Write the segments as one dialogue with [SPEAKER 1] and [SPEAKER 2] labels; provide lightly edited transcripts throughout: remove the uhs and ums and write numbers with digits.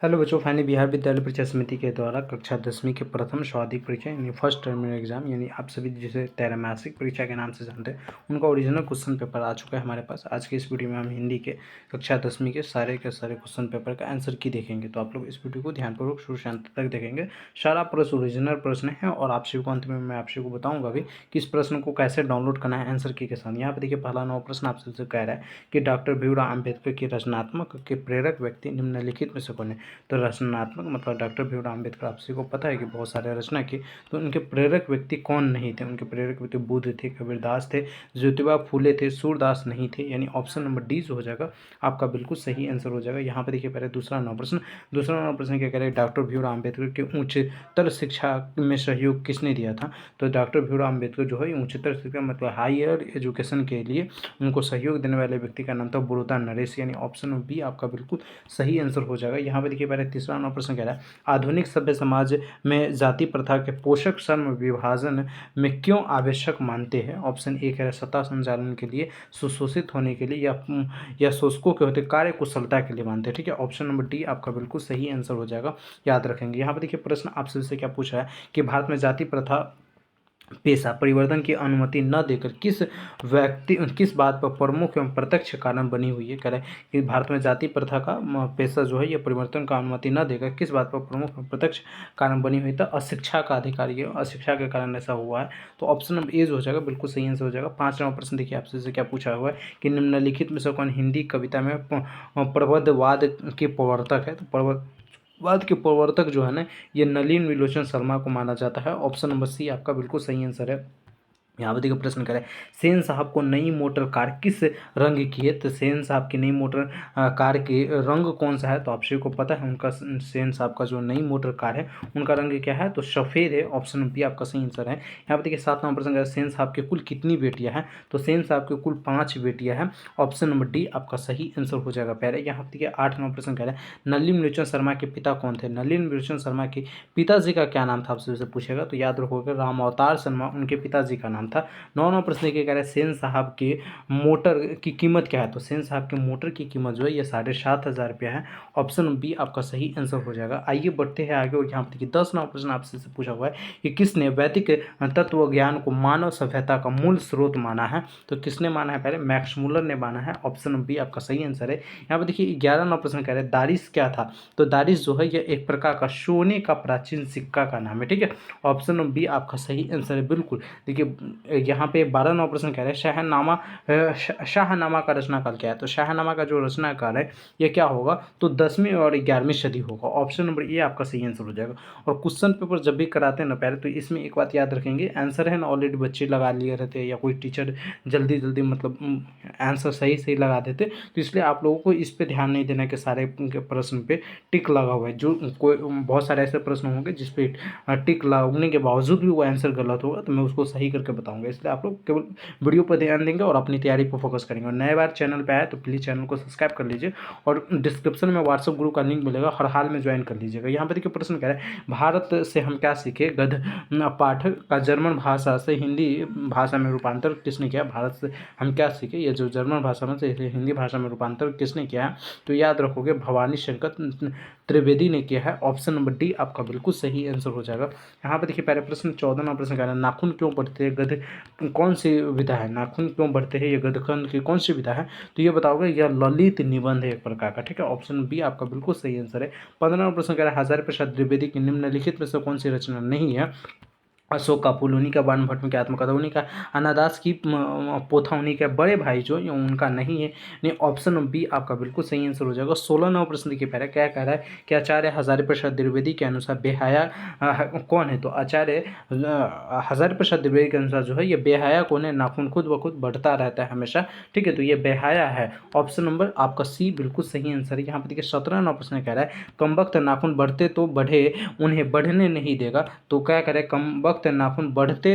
[SPEAKER 1] Hello बच्चों, finally Bihar विद्यालय परीक्षा समिति के द्वारा कक्षा 10वीं के प्रथम स्वाधिक परीक्षा यानी फर्स्ट टर्मिनल एग्जाम यानी आप सभी जिसे त्रैमासिक परीक्षा के नाम से जानते हैं उनका ओरिजिनल क्वेश्चन पेपर आ चुका है हमारे पास। आज के इस वीडियो में हम हिंदी के कक्षा 10वीं के सारे क्वेश्चन पेपर का आंसर की देखेंगे। तो आप लोग इस वीडियो को ध्यानपूर्वक शुरू से अंत तक देखेंगे। सारा प्रश्न ओरिजिनल प्रश्न है और आप सभी को अंत में मैं आप सभी को बताऊंगा भी कि इस प्रश्न को कैसे डाउनलोड करना है आंसर की के साथ। यहाँ पर देखिए पहला 9 प्रश्न आप सबसे कह रहा है कि डॉक्टर भीमराव अम्बेडकर के रचनात्मक के प्रेरक व्यक्ति निम्नलिखित में से कौन है। तो रचनात्मक मतलब डॉक्टर भीमराव अम्बेडकर आप सभी को पता है कि बहुत सारे रचना की, तो उनके प्रेरक व्यक्ति कौन नहीं थे। उनके प्रेरक व्यक्ति बुद्ध थे, कबीरदास थे, ज्योतिबा फूले थे, सूरदास नहीं थे। यानी ऑप्शन नंबर डी जो हो जाएगा आपका बिल्कुल सही आंसर हो जाएगा। यहाँ पर देखिए पहले दूसरा 9 प्रश्न क्या कह रहे हैं, डॉक्टर भीमराव अम्बेडकर के उच्चतर शिक्षा में सहयोग किसने दिया था। तो डॉक्टर भीमराव अम्बेडकर जो है उच्चतर शिक्षा मतलब हायर एजुकेशन के लिए उनको सहयोग देने वाले व्यक्ति का नाम था बड़ौदा नरेश। यानी ऑप्शन बी आपका बिल्कुल सही आंसर हो जाएगा। यहाँ पर देखिए पहले तीसरा 9 प्रश्न कह रहा है, आधुनिक सभ्य समाज में जाति प्रथा के पोषक श्रम विभाजन में क्यों आवश्यक मानते हैं। ऑप्शन ए कह रहा है सत्ता संचालन के लिए, सुशोषित होने के लिए या शोषकों के होते कार्य कुशलता के लिए मानते हैं। ठीक है, ऑप्शन नंबर डी आपका बिल्कुल सही आंसर हो जाएगा, याद रखेंगे। यहाँ पर देखिए प्रश्न आपसे क्या पूछा है कि भारत में जाति प्रथा पेशा परिवर्तन की अनुमति न देकर किस बात पर प्रमुख एवं प्रत्यक्ष कारण बनी हुई है। कह रहे हैं कि भारत में जाति प्रथा का पेशा जो है ये परिवर्तन का अनुमति न देकर किस बात पर प्रमुख एवं प्रत्यक्ष कारण बनी हुई। तो अशिक्षा का अधिकार, ये अशिक्षा के कारण ऐसा हुआ है। तो ऑप्शन नंबर ए जो हो जाएगा बिल्कुल सही आंसर हो जाएगा। 5वां प्रश्न देखिए आपसे क्या पूछा हुआ है कि निम्नलिखित में से कौन हिंदी कविता में प्रबंधवाद के प्रवर्तक है। तो वाद के प्रवर्तक जो है ना ये नलिन विलोचन शर्मा को माना जाता है। ऑप्शन नंबर सी आपका बिल्कुल सही आंसर है। यहाँ पर देखिए प्रश्न करें, सेन साहब को नई मोटर कार किस रंग की है। तो सेन साहब की नई मोटर कार के रंग कौन सा है। तो आप सभी को पता है उनका सेन साहब का जो नई मोटर कार है उनका रंग क्या है, तो सफ़ेद है। ऑप्शन बी आपका सही आंसर है। यहाँ पर देखिए 7वां प्रश्न करें, सेन साहब के कुल कितनी बेटियां हैं। तो सेन साहब के कुल 5 बेटियां हैं। ऑप्शन नंबर डी आपका सही आंसर हो जाएगा। पहले यहाँ पर देखिए 8वां प्रश्न कह रहे हैं, नलिन विलोचन शर्मा के पिता कौन थे। नलिन विलोचन शर्मा के पिताजी का क्या नाम था, आपसे पूछेगा तो याद रखोगे राम अवतार शर्मा उनके पिताजी का नाम था। 9वां प्रश्न ये कह रहे हैं, सेन साहब के मोटर की कीमत क्या है। तो सेन साहब के मोटर की कीमत जो है ये 7,500 रुपया है। ऑप्शन बी आपका सही आंसर हो जाएगा। आइए बढ़ते हैं आगे और यहाँ पर देखिए 10वां प्रश्न आपसे पूछा हुआ है कि किसने वैदिक तत्व ज्ञान को मानव सभ्यता का मूल स्रोत माना है। तो किसने माना है, पहले मैक्स मुलर ने माना है। ऑप्शन बी आपका सही आंसर है। यहाँ पर देखिए 11वां प्रश्न कह रहे हैं, दारिश क्या था। तो दारिश जो है ये एक प्रकार का सोने का प्राचीन सिक्का का नाम है। ठीक है, ऑप्शन बी आपका सही आंसर है। बिल्कुल देखिए यहाँ पे 12वां प्रश्न कह रहे हैं, शाहनामा का रचनाकाल क्या है। तो शाहनामा का जो रचनाकाल है ये क्या होगा, तो 10वीं और 11वीं सदी होगा। ऑप्शन नंबर ए आपका सही आंसर हो जाएगा। और क्वेश्चन पेपर जब भी कराते हैं ना पहले तो इसमें एक बात याद रखेंगे, आंसर है ना ऑलरेडी बच्चे लगा लिए रहते हैं या कोई टीचर जल्दी मतलब आंसर सही लगा देते, तो इसलिए आप लोगों को इस पर ध्यान नहीं देना कि सारे प्रश्न पे टिक लगा हुआ है। जो कोई बहुत सारे ऐसे प्रश्न होंगे जिसपे टिक लगने के बावजूद भी वो आंसर गलत होगा, तो मैं उसको सही करके बताऊंगा। इसलिए आप लोग केवल वीडियो पर ध्यान देंगे और अपनी तैयारी पर फोकस करेंगे। और नए बार चैनल पे आए तो प्लीज़ चैनल को सब्सक्राइब कर लीजिए और डिस्क्रिप्शन में व्हाट्सएप ग्रुप का लिंक मिलेगा, हर हाल में ज्वाइन कर लीजिएगा। यहाँ पर देखिए प्रश्न कह रहा है, भारत से हम क्या सीखे। गद्य पाठक का जर्मन भाषा से हिंदी भाषा में रूपांतर किसने किया। भारत से हम क्या सीखे, ये जो जर्मन भाषा में से हिंदी भाषा में रूपांतर किसने किया है। तो याद रखोगे भवानी शंकर त्रिवेदी ने किया है। ऑप्शन नंबर डी आपका बिल्कुल सही आंसर हो जाएगा। यहाँ पर देखिए पहले प्रश्न 14वां प्रश्न कह रहा है, नाखून क्यों बढ़ते हैं, गद्य कौन सी विधा है। नाखून क्यों बढ़ते हैं ये गद्यखंड की कौन सी विधा है। तो ये बताओगे यह ललित निबंध है एक प्रकार का। ठीक है, ऑप्शन बी आपका बिल्कुल सही आंसर है। 15वां प्रश्न कह रहा है, हजारी प्रसाद द्विवेदी की निम्नलिखित में से कौन सी रचना नहीं है। अशोक का फूल उन्हीं का, बाण भट्ट की आत्मकथा उन्हीं का, अन्नादास की पोथा उन्हीं का, बड़े भाई जो उनका नहीं है। नहीं, ऑप्शन बी आपका बिल्कुल सही आंसर हो जाएगा। 16वां प्रश्न देखिए पहले क्या कह रहा है कि आचार्य हजारी प्रसाद द्विवेदी के अनुसार बेहया कौन है। तो आचार्य हजारी प्रसाद द्विवेदी के अनुसार जो है ये बेहया कौन है, नाखून खुद ब खुद बढ़ता रहता है हमेशा। ठीक है, तो ये बेहया है। ऑप्शन नंबर आपका सी बिल्कुल सही आंसर है। यहाँ पर देखिए 17वां प्रश्न कह रहा है, कम वक्त नाखून बढ़ते तो बढ़े उन्हें बढ़ने नहीं देगा। तो क्या कह रहा है, कम वक्त वक्त नाखून बढ़ते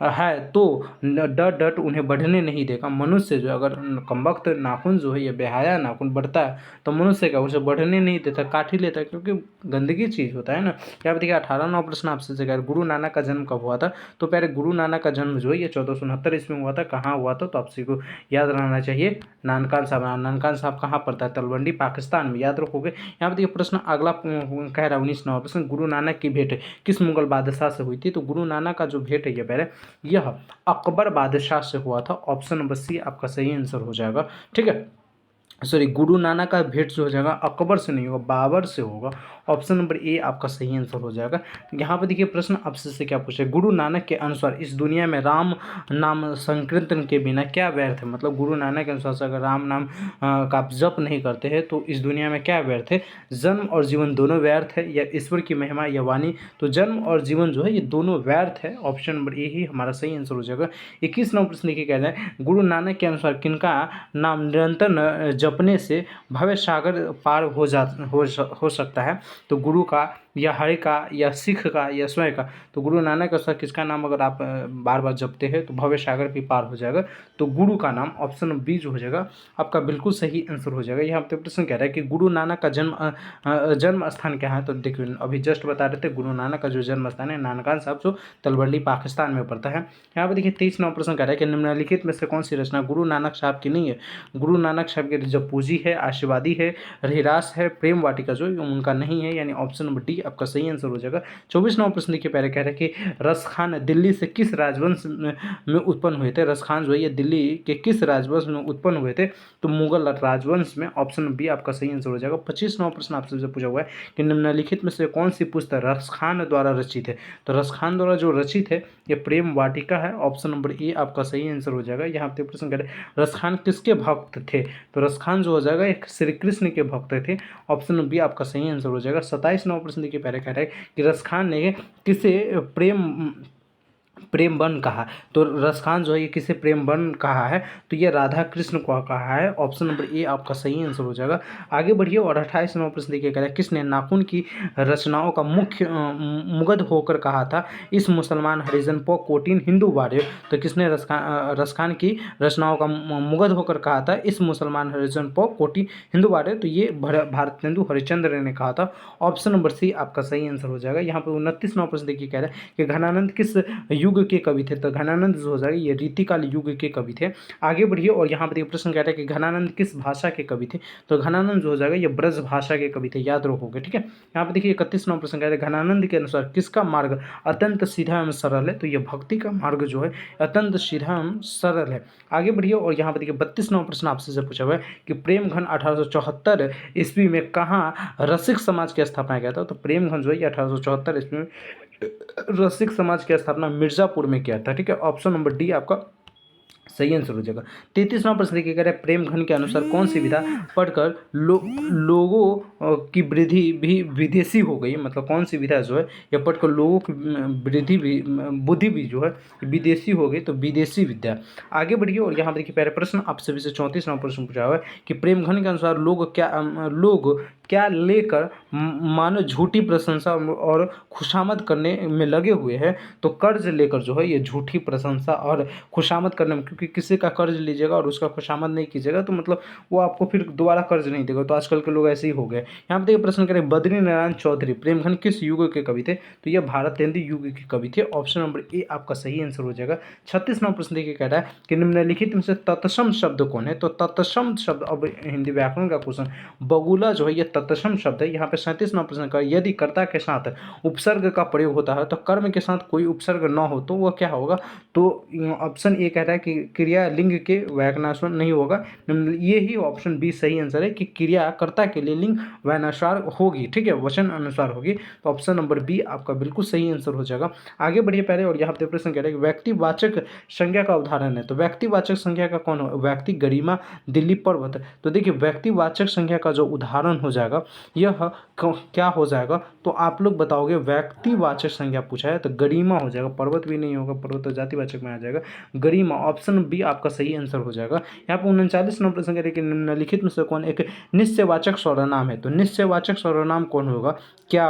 [SPEAKER 1] है तो डट डट उन्हें बढ़ने नहीं देगा। मनुष्य जो अगर कम वक्त नाखून जो है ये बेहाया नाखून बढ़ता है तो मनुष्य का उसे बढ़ने नहीं देता, काट ही लेता है, क्योंकि गंदगी चीज़ होता है ना। क्या देखिए 18वां प्रश्न आपसे जगह गुरु नानक का जन्म कब हुआ था? तो प्यारे गुरु नानक का जन्म जो है ये 1469 ईस्वी में हुआ था। कहाँ हुआ था? तो आपसे को याद रहना चाहिए नानकान साहब। नानकान साहब कहाँ पड़ता है? तलवंडी पाकिस्तान में, याद रखोगे। यहाँ पर देखिए प्रश्न अगला कह रहा है 19वां प्रश्न, गुरु नानक की भेंट किस मुगल बादशाह से हुई थी? तो गुरु नानक का जो भेंट है ये पहले यह अकबर बादशाह से हुआ था। ऑप्शन नंबर सी आपका सही आंसर हो जाएगा। ठीक है, सॉरी, गुरु नानक का भेंट जो हो जाएगा अकबर से नहीं होगा, बाबर से होगा। ऑप्शन नंबर ए आपका सही आंसर हो जाएगा। तो यहाँ पर देखिए प्रश्न आपसे से क्या पूछे, गुरु नानक के अनुसार इस दुनिया में राम नाम संकीर्तन के बिना क्या व्यर्थ है? मतलब गुरु नानक के अनुसार से अगर राम नाम का आप जप नहीं करते हैं तो इस दुनिया में क्या व्यर्थ है? जन्म और जीवन दोनों व्यर्थ है, या ईश्वर की महिमा या वाणी? तो जन्म और जीवन जो है ये दोनों व्यर्थ है। ऑप्शन नंबर ए ही हमारा सही आंसर हो जाएगा। 21वां प्रश्न देखिए कह रहे हैं, गुरु नानक के अनुसार किनका नाम निरंतर जपने से भव सागर पार हो सकता है? तो गुरु का, या हरि का, या सिख का, या स्वयं का? तो गुरु नानक का किसका नाम अगर आप बार बार जपते हैं तो भव्य सागर भी पार हो जाएगा। तो गुरु का नाम, ऑप्शन बी जो हो जाएगा आपका बिल्कुल सही आंसर हो जाएगा। यहाँ पे प्रश्न कह रहा है कि गुरु नानक का जन्म स्थान क्या है? तो देखिए अभी जस्ट बता रहे थे गुरु नानक का जो जन्म स्थान है नानकान साहब जो तलवंडी पाकिस्तान में पड़ता है। यहाँ पर देखिए 23वां प्रश्न कह रहा है कि निम्नलिखित में से कौन सी रचना गुरु नानक साहब की नहीं है? गुरु नानक साहब की जब पूंजी है, आशीर्वादी है, रहिरास है, प्रेम वाटिका जो उनका नहीं है, यानी ऑप्शन नंबर डी आपका सही आंसर हो जाएगा। 24वां प्रश्न देखिए पहले कह रहे हैं कि रसखान दिल्ली से किस राजवंश में उत्पन्न हुए थे? रसखान जो है ये दिल्ली के किस राजवंश में उत्पन्न हुए थे? तो मुगल राजवंश में। ऑप्शन बी आपका सही आंसर हो जाएगा। 25वां प्रश्न आपसे पूछा हुआ है कि निम्नलिखित में से कौन सी पुस्तक रसखान द्वारा रचित है? तो रसखान द्वारा जो रचित है ये प्रेम वाटिका है। ऑप्शन नंबर ए आपका सही आंसर हो जाएगा। यहाँ पे प्रश्न कह रहे हैं रसखान किसके भक्त थे? तो रसखान जो हो जाएगा एक श्री कृष्ण के भक्त थे। ऑप्शन बी आपका सही आंसर हो जाएगा। 27वां प्रश्न देखिए पहले कह रहा है कि रसखान ने किसे प्रेम बन कहा? तो रसखान जो है ये किसे प्रेम बन कहा है? तो ये राधा कृष्ण को कहा है। ऑप्शन नंबर ए आपका सही आंसर हो जाएगा। आगे बढ़िए और 28वां प्रश्न देखिए कह रहा है किसने नाखून की रचनाओं का मुग्ध होकर कहा था इस मुसलमान हरिजन पो कोटिन हिंदू वार्य? तो किसने रसखान की रचनाओं का मुग्ध होकर कहा था इस मुसलमान हरिजन पो कोटिन हिंदू वार्य? तो ये भारतेंदु हरिश्चंद्र ने कहा था। ऑप्शन नंबर सी आपका सही आंसर हो जाएगा। यहाँ पर 29वां प्रश्न देखिए कह रहा है कि घनानंद किस युग के कवि थे? तो घनानंद जो हो जाएगा ये रीतिकाल युग के कवि थे। आगे बढ़िए और यहाँ पर प्रश्न कह रहा है कि घनानंद किस भाषा के कवि थे? तो घनानंद जो हो जाएगा ये ब्रज भाषा के कवि थे, याद रखोगे। ठीक है, यहाँ पर देखिए 31वां प्रश्न कह रहा है घनानंद के अनुसार किसका मार्ग अत्यंत सीधा एवं सरल है? तो ये भक्ति का मार्ग जो है अत्यंत सीधा एवं सरल है। आगे बढ़िए और यहाँ पर देखिए 32वां प्रश्न आपसे पूछा हुआ है कि प्रेम घन 1874 ईस्वी में कहाँ रसिक समाज की स्थापना किया था? तो प्रेम घन जो है 1874 ईस्वी में रसिक समाज की स्थापना मिर्जापुर में किया था। ठीक है, ऑप्शन नंबर डी आपका सही आंसर हो जाएगा। 33वां प्रश्न देखिए कह रहा है प्रेम घन के अनुसार कौन सी विधा पढ़कर लोगों की वृद्धि भी विदेशी हो गई? मतलब कौन सी विधा जो है यह पढ़कर लोगों की वृद्धि भी बुद्धि भी जो है विदेशी हो गई? तो विदेशी विद्या। आगे बढ़िए और यहाँ पर देखिए पहले प्रश्न आपसे भी से 34वां प्रश्न पूछा हुआ है कि प्रेम घन के अनुसार लोग क्या लेकर मानो झूठी प्रशंसा और खुशामद करने में लगे हुए हैं? तो कर्ज लेकर जो है ये झूठी प्रशंसा और खुशामद करने में, क्योंकि किसी का कर्ज लीजिएगा और उसका खुशामद नहीं कीजिएगा तो मतलब वो आपको फिर दोबारा कर्ज नहीं देगा। तो आजकल के लोग ऐसे ही हो गए। यहाँ पे देखिए प्रश्न करें बद्री नारायण चौधरी प्रेमघन किस युग के कवि थे? तो ये भारतेंदु युग के कवि थे। ऑप्शन नंबर ए आपका सही आंसर हो जाएगा। 36वां प्रश्न देखिए कह रहा है कि निम्नलिखित में से तत्सम शब्द कौन है? तो तत्सम शब्द, अब हिंदी व्याकरण का क्वेश्चन, बगुला जो है ये तत्सम शब्द है। यहाँ पे 37वां प्रश्न का यदि कर्ता के साथ उपसर्ग का प्रयोग होता है तो कर्म के साथ कोई उपसर्ग न हो तो वह क्या होगा? तो ऑप्शन ए कह रहा है कि क्रिया लिंग के व्याकरणानुसार नहीं होगा। ये ही ऑप्शन बी सही आंसर है कि क्रिया कर्ता के लिए लिंग व्यानुसार होगी। ठीक है, वचन अनुसार होगी। तो ऑप्शन नंबर बी आपका बिल्कुल सही आंसर हो जाएगा। आगे बढ़िए पहले और यहाँ पे प्रश्न कह रहा है कि व्यक्तिवाचक संज्ञा का उदाहरण है। तो व्यक्तिवाचक संज्ञा का कौन हो? व्यक्ति, गरिमा, दिल्ली, पर्वत। तो देखिए व्यक्तिवाचक संज्ञा का जो उदाहरण हो जाएगा जाएगा यह क्या हो जाएगा, तो आप लोग बताओगे व्यक्तिवाचक संज्ञा पूछा है तो गरिमा हो जाएगा, पर्वत भी नहीं होगा, पर्वत तो जातिवाचक में आ जाएगा, गरिमा ऑप्शन बी आपका सही आंसर हो जाएगा। यहाँ पर 39 नंबर प्रश्न कह रहे कि निम्नलिखित में से कौन एक निश्चयवाचक सर्वनाम है, तो निश्चयवाचक सर्वनाम कौन होगा, क्या,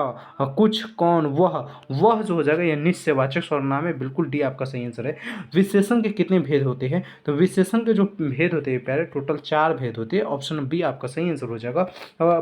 [SPEAKER 1] कुछ, कौन, वह जो हो जाएगा यह निश्चयवाचक सर्वनाम है, बिल्कुल डी आपका सही आंसर है। विशेषण के कितने भेद होते हैं, तो विशेषण के जो भेद होते हैं प्यारे टोटल 4 भेद होते हैं, ऑप्शन बी आपका सही आंसर हो जाएगा।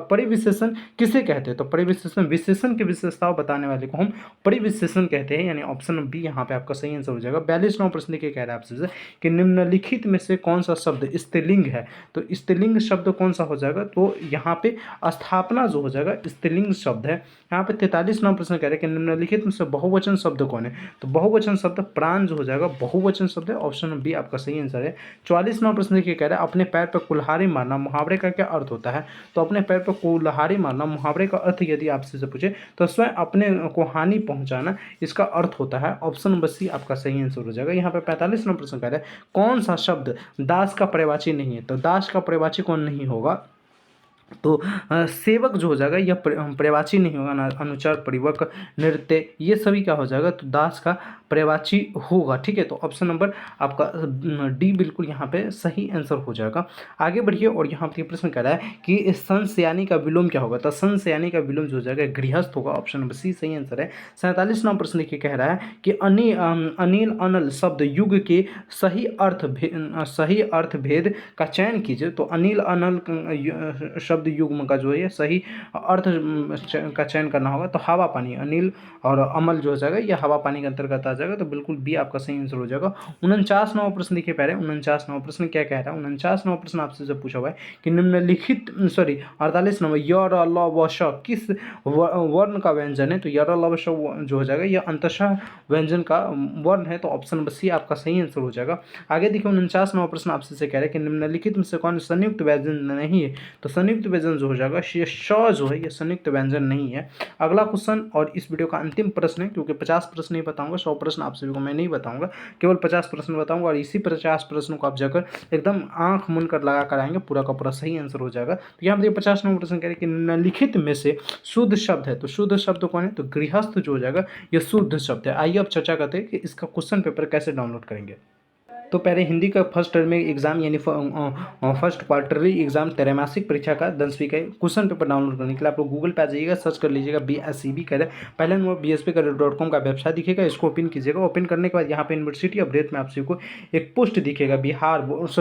[SPEAKER 1] परिविशेषण किसे कहते हैं, तो परिविशेषण विशेषण की विशेषताओं बताने वाले को हम परिविशेषण कहते हैं, यानी ऑप्शन बी यहाँ पे आपका सही आंसर हो जाएगा। 42वां प्रश्न देखिए कह रहा है आपसे कि निम्नलिखित में से कौन सा शब्द स्त्रीलिंग है, तो स्त्रीलिंग शब्द कौन सा हो जाएगा, तो यहाँ पे स्थापना जो हो जाएगा स्त्रीलिंग शब्द है। यहाँ पे 43वां प्रश्न कह रहे हैं कि निम्नलिखित में से बहुवचन शब्द कौन है, तो बहुवचन शब्द प्राण जो हो जाएगा बहुवचन शब्द है, ऑप्शन बी आपका सही आंसर है। 44वां प्रश्न देखिए कह रहा है अपने पैर पर कुल्हाड़ी मारना मुहावरे का क्या अर्थ होता है, तो अपने पैर पर कुल्हाड़ी मारना मुहावरे का अर्थ यदि आपसे से पूछे तो स्वयं अपने को हानि पहुंचाना इसका अर्थ होता है, ऑप्शन नंबर सी आपका सही आंसर हो जाएगा। यहाँ पे 45वां प्रश्न कह रहा है कौन सा शब्द दास का पर्यायवाची नहीं है, तो दास का पर्यायवाची कौन नहीं होगा, तो सेवक जो हो जाएगा यह पर्यायवाची नहीं होगा ना, अनुचर, परिवक, नृत्य ये सभी क्या हो जाएगा, तो दास का पर्यायवाची होगा, ठीक है। तो ऑप्शन नंबर आपका डी बिल्कुल यहाँ पे सही आंसर हो जाएगा। आगे बढ़िए और यहाँ पे प्रश्न कर रहा है कि संशयानी का विलोम क्या होगा, तो संशयानी का विलोम जो हो जाएगा गृहस्थ होगा, ऑप्शन नंबर सी सही आंसर है। 47वां प्रश्न देखिए कह रहा है कि अनिल अनल शब्द युग के सही अर्थ भेद का चयन कीजिए, तो अनिल अनल शब्द युग्म का जो है सही अर्थ का चयन करना होगा, तो हवा पानी, अनिल और अमल जो हो जाएगा यह हवा पानी के अंतर्गत आ जाएगा, तो बिल्कुल बी आपका सही आंसर हो जाएगा। 49वां प्रश्न देखिए पहले 49वां प्रश्न क्या कह रहा है, 49वां प्रश्न आपसे जब पूछा हुआ है कि निम्नलिखित 48 नंबर यर ल व श किस वर्ण का व्यंजन है, तो यर ल व श जो हो जाएगा यह अंतशः व्यंजन का वर्ण है, तो ऑप्शन नंबर सी आपका सही आंसर हो जाएगा। आगे देखिए 49वां प्रश्न आपसे से कह रहा है कि निम्नलिखित में से कौन संयुक्त व्यंजन नहीं है, तो संयुक्त व्यंजन जो हो जाएगा ये श जो है ये संयुक्त व्यंजन नहीं है। अगला क्वेश्चन और इस वीडियो का अंतिम प्रश्न है, क्योंकि 50 प्रश्न नहीं बताऊंगा, 100 प्रश्न आप सभी को मैं नहीं बताऊंगा, केवल 50 प्रश्न बताऊंगा और इसी 50 प्रश्नों को आप जाकर एकदम आंख मूंद कर लगा कर आएंगे, पूरा का पूरा सही आंसर हो जाएगा। तो यहाँ पर 50 नंबर प्रश्न कह रहे हैं कि निम्नलिखित में से शुद्ध शब्द है, तो शुद्ध शब्द कौन है, तो गृहस्थ जो हो जाएगा यह शुद्ध शब्द है। आइए अब चर्चा करते हैं कि इसका क्वेश्चन पेपर कैसे डाउनलोड करेंगे। तो पहले हिंदी का फर्स्ट टर्म एग्जाम यानी फर्स्ट क्वार्टरली एग्जाम त्रैमासिक परीक्षा का 10वीं का क्वेश्चन पेपर डाउनलोड करने के लिए आप लोग गूगल पे आ जाइएगा, सर्च कर लीजिएगा BSCB करें, पहले नंबर bsp.com का वेबसाइट दिखेगा, इसको ओपन कीजिएगा। ओपन करने के बाद यहाँ पे यूनिवर्सिटी अपडेट में आप सभी को एक पोस्ट दिखेगा,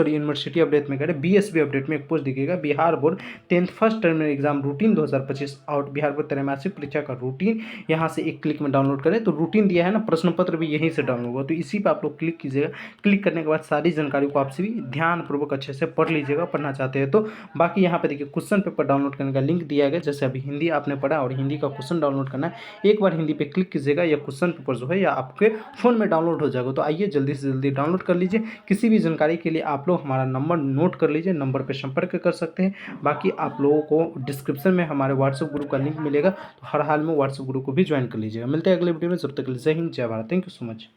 [SPEAKER 1] यूनिवर्सिटी अपडेट में करें BSB अपडेट में एक पोस्ट दिखेगा, Bihar board 10th first terminal exam routine 2025 और बिहार बोर्ड त्रैमासिक परीक्षा का रूटीन, यहाँ से एक क्लिक में डाउनलोड करें। तो रूटीन दिया है ना, प्रश्न पत्र भी यहीं से डाउनलोड होगा, तो इसी पर आप लोग क्लिक कीजिएगा। क्लिक करने के बाद सारी जानकारी को आपसे भी ध्यानपूर्वक अच्छे से पढ़ लीजिएगा, पढ़ना चाहते हैं तो। बाकी यहाँ पे देखिए क्वेश्चन पेपर डाउनलोड करने का लिंक दिया गया, जैसे अभी हिंदी आपने पढ़ा और हिंदी का क्वेश्चन डाउनलोड करना है, एक बार हिंदी पे क्लिक कीजिएगा, या क्वेश्चन पेपर जो है या आपके फ़ोन में डाउनलोड हो जाएगा। तो आइए जल्दी से जल्दी डाउनलोड कर लीजिए। किसी भी जानकारी के लिए आप लोग हमारा नंबर नोट कर लीजिए, नंबर पर संपर्क कर सकते हैं। बाकी आप लोगों को डिस्क्रिप्शन में हमारे व्हाट्सएप ग्रुप का लिंक मिलेगा, तो हर हाल में व्हाट्सएप ग्रुप को भी ज्वाइन कर लीजिएगा। मिलते हैं अगले वीडियो में, जब तक के लिए जय हिंद जय Bharat, thank you so much.